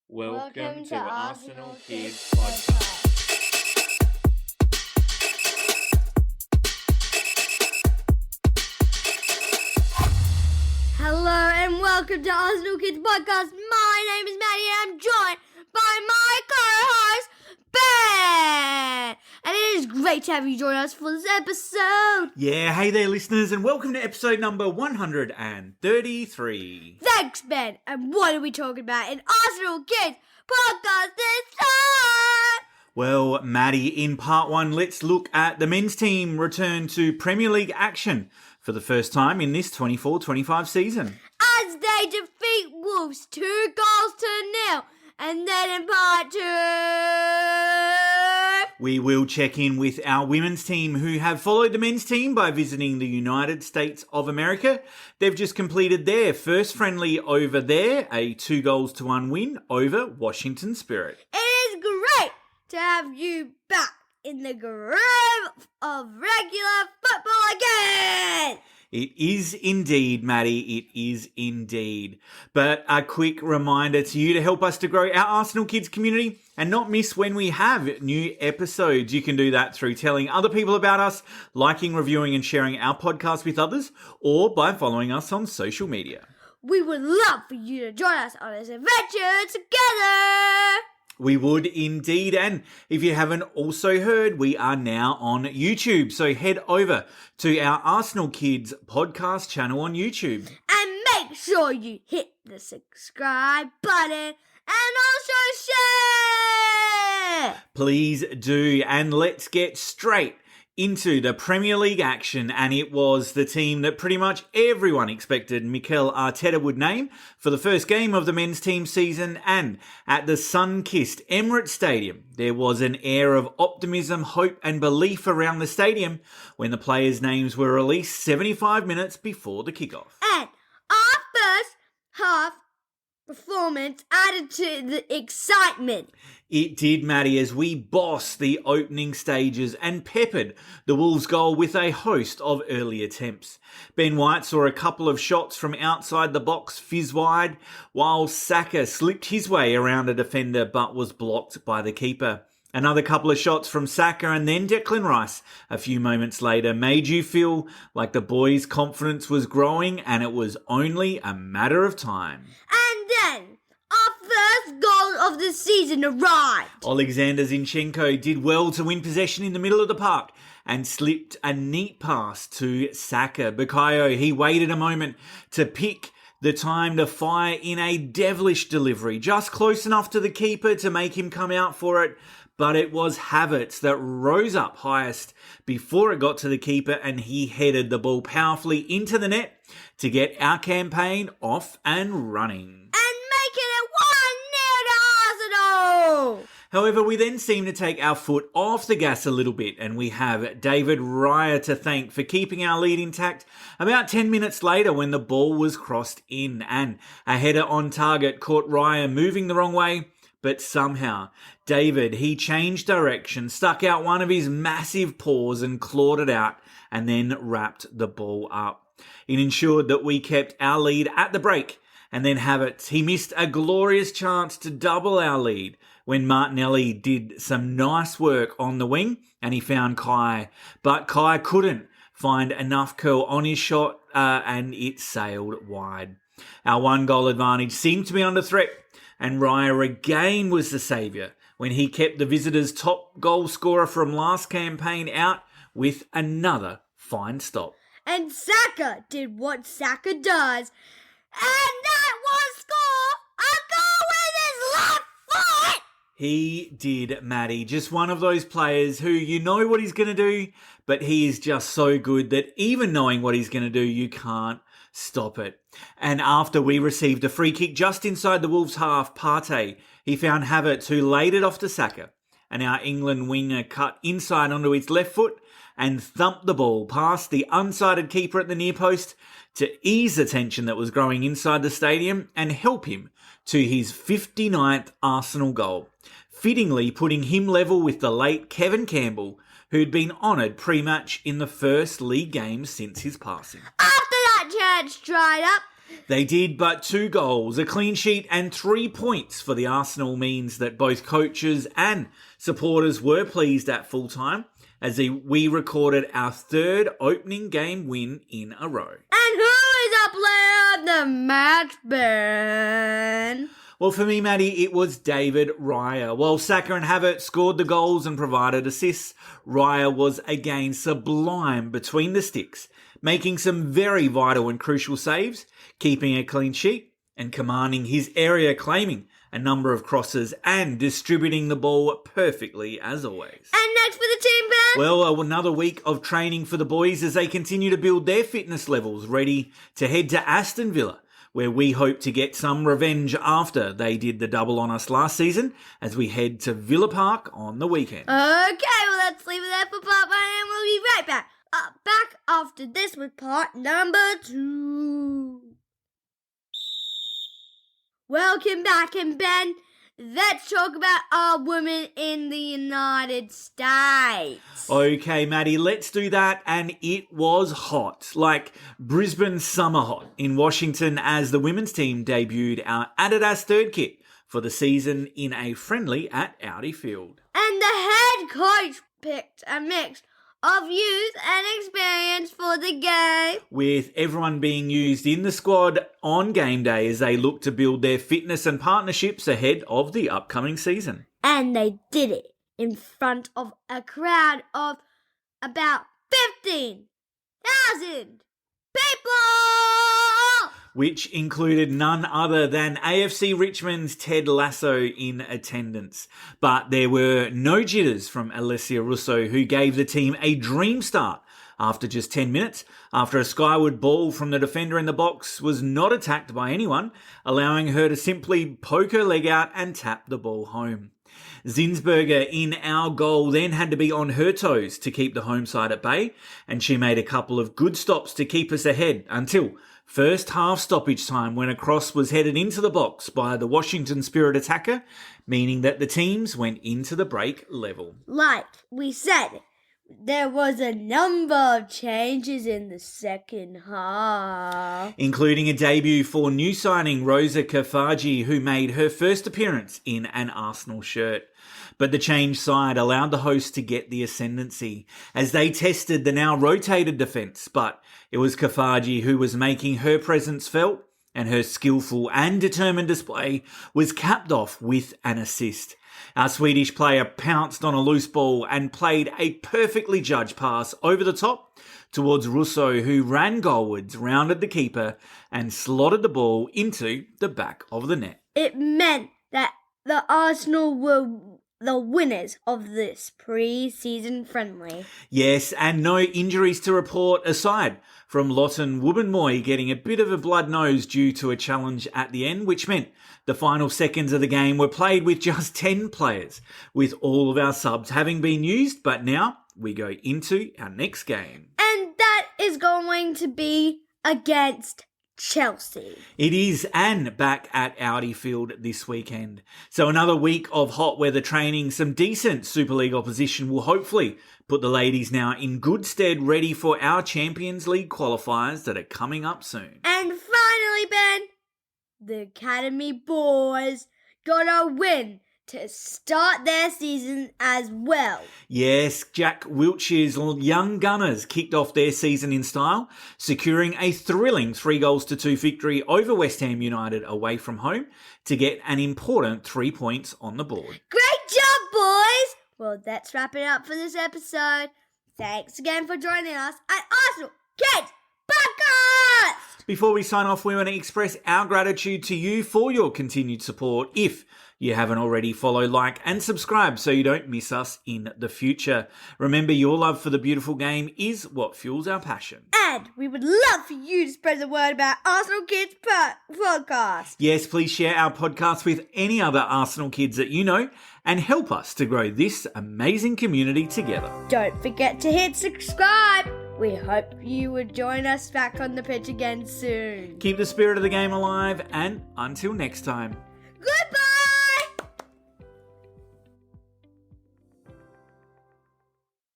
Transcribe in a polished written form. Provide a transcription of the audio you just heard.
Welcome to Arsenal Kids Podcast. Hello and welcome to Arsenal Kids Podcast. My name is Maddie and I'm joined by my co-host, Ben. And it is great to have you join us for this episode. Yeah, hey there listeners and welcome to episode number 133. Thanks, Ben. And what are we talking about in Arsenal Kids Podcast this time? Well, Maddie, in part one, let's look at the men's team return to Premier League action for the first time in this 24-25 season. As they defeat Wolves 2-0. And then in part two, we will check in with our women's team who have followed the men's team by visiting the United States of America. They've just completed their first friendly over there, a 2-1 win over Washington Spirit. it is great to have you back in the groove of regular football again. It is indeed, Maddie. It is indeed. But a quick reminder to you to help us to grow our Arsenal Kids community and not miss when we have new episodes. You can do that through telling other people about us, liking, reviewing and sharing our podcast with others, or by following us on social media. We would love for you to join us on this adventure together. We would indeed. And if you haven't also heard, we are now on YouTube. So head over to our Arsenal Kids podcast channel on YouTube. And make sure you hit the subscribe button and also share. Please do. And let's get straight into the Premier League action, and it was the team that pretty much everyone expected Mikel Arteta would name for the first game of the men's team season. And at the sun-kissed Emirates Stadium, there was an air of optimism, hope and belief around the stadium when the players' names were released 75 minutes before the kickoff. And our first half performance added to the excitement. It did, Maddie, as we bossed the opening stages and peppered the Wolves goal with a host of early attempts. Ben White saw a couple of shots from outside the box fizz wide, while Saka slipped his way around a defender but was blocked by the keeper. Another couple of shots from Saka and then Declan Rice a few moments later made you feel like the boys' confidence was growing and it was only a matter of time. And then our first goal of the season arrived. Alexander Zinchenko did well to win possession in the middle of the park and slipped a neat pass to Saka. Bukayo, he waited a moment to pick the time to fire in a devilish delivery, just close enough to the keeper to make him come out for it. But it was Havertz that rose up highest before it got to the keeper, and he headed the ball powerfully into the net to get our campaign off and running. And making it 1-0 to Arsenal. However, we then seem to take our foot off the gas a little bit, and we have David Raya to thank for keeping our lead intact about 10 minutes later when the ball was crossed in, and a header on target caught Raya moving the wrong way. But somehow, David, he changed direction, stuck out one of his massive paws and clawed it out, and then wrapped the ball up. It ensured that we kept our lead at the break, and then Havertz, he missed a glorious chance to double our lead when Martinelli did some nice work on the wing, and he found Kai. But Kai couldn't find enough curl on his shot, and it sailed wide. Our one-goal advantage seemed to be under threat, and Raya again was the saviour when he kept the visitors' top goal scorer from last campaign out with another fine stop. And Saka did what Saka does. And that was a goal with his left foot. He did, Maddie. Just one of those players who you know what he's going to do, but he is just so good that even knowing what he's going to do, you can't stop it. And after we received a free kick just inside the Wolves' half, Partey, he found Havertz, who laid it off to Saka. And our England winger cut inside onto his left foot and thumped the ball past the unsighted keeper at the near post to ease the tension that was growing inside the stadium and help him to his 59th Arsenal goal, fittingly putting him level with the late Kevin Campbell, who'd been honoured pre-match in the first league game since his passing. After that chance dried up, They did, but 2 goals, a clean sheet and 3 points for the Arsenal means that both coaches and supporters were pleased at full time as we recorded our 3rd opening game win in a row. And who is our player of the match, Ben? Well, for me, Maddie, it was David Raya. While Saka and Havertz scored the goals and provided assists, Raya was again sublime between the sticks, making some very vital and crucial saves, keeping a clean sheet and commanding his area, claiming a number of crosses and distributing the ball perfectly as always. And next for the team, Ben? Well, another week of training for the boys as they continue to build their fitness levels, ready to head to Aston Villa, where we hope to get some revenge after they did the double on us last season as we head to Villa Park on the weekend. Okay, well, let's leave it there for part 1 and we'll be right back. Back after this with part number 2. Welcome back, and Ben, let's talk about our women in the United States. Okay, Maddie, let's do that. And it was hot, like Brisbane summer hot in Washington as the women's team debuted our Adidas 3rd kit for the season in a friendly at Audi Field. And the head coach picked a mix of youth and experience for the game, with everyone being used in the squad on game day as they look to build their fitness and partnerships ahead of the upcoming season. And they did it in front of a crowd of about 15,000 people! Which included none other than AFC Richmond's Ted Lasso in attendance. But there were no jitters from Alessia Russo, who gave the team a dream start after just 10 minutes, after a skyward ball from the defender in the box was not attacked by anyone, allowing her to simply poke her leg out and tap the ball home. Zinsberger in our goal then had to be on her toes to keep the home side at bay, and she made a couple of good stops to keep us ahead until first half stoppage time when a cross was headed into the box by the Washington Spirit attacker, meaning that the teams went into the break level. Like we said, there was a number of changes in the second half, including a debut for new signing Rosa Kafaji, who made her first appearance in an Arsenal shirt. But the changed side allowed the hosts to get the ascendancy as they tested the now rotated defence, but it was Kafaji who was making her presence felt, and her skillful and determined display was capped off with an assist. Our Swedish player pounced on a loose ball and played a perfectly judged pass over the top towards Russo, who ran goalwards, rounded the keeper and slotted the ball into the back of the net. It meant that the Arsenal were the winners of this pre-season friendly. Yes, and no injuries to report aside from Lotten Wubbenmoy getting a bit of a blood nose due to a challenge at the end, which meant the final seconds of the game were played with just 10 players, with all of our subs having been used, but now we go into our next game. And that is going to be against Chelsea. It is, and back at Audi Field this weekend. So another week of hot weather training, some decent Super League opposition will hopefully put the ladies now in good stead, ready for our Champions League qualifiers that are coming up soon. And finally, Ben, the Academy boys got a win to start their season as well. Yes, Jack Wiltshire's young Gunners kicked off their season in style, securing a thrilling 3-2 victory over West Ham United away from home to get an important 3 points on the board. Great job, boys! Well, that's wrapping up for this episode. Thanks again for joining us at Arsenal Kids Podcast! Before we sign off, we want to express our gratitude to you for your continued support. If you haven't already, follow, like, and subscribe so you don't miss us in the future. Remember, your love for the beautiful game is what fuels our passion. And we would love for you to spread the word about Arsenal Kids Podcast. Yes, please share our podcast with any other Arsenal kids that you know and help us to grow this amazing community together. Don't forget to hit subscribe. We hope you will join us back on the pitch again soon. Keep the spirit of the game alive, and until next time.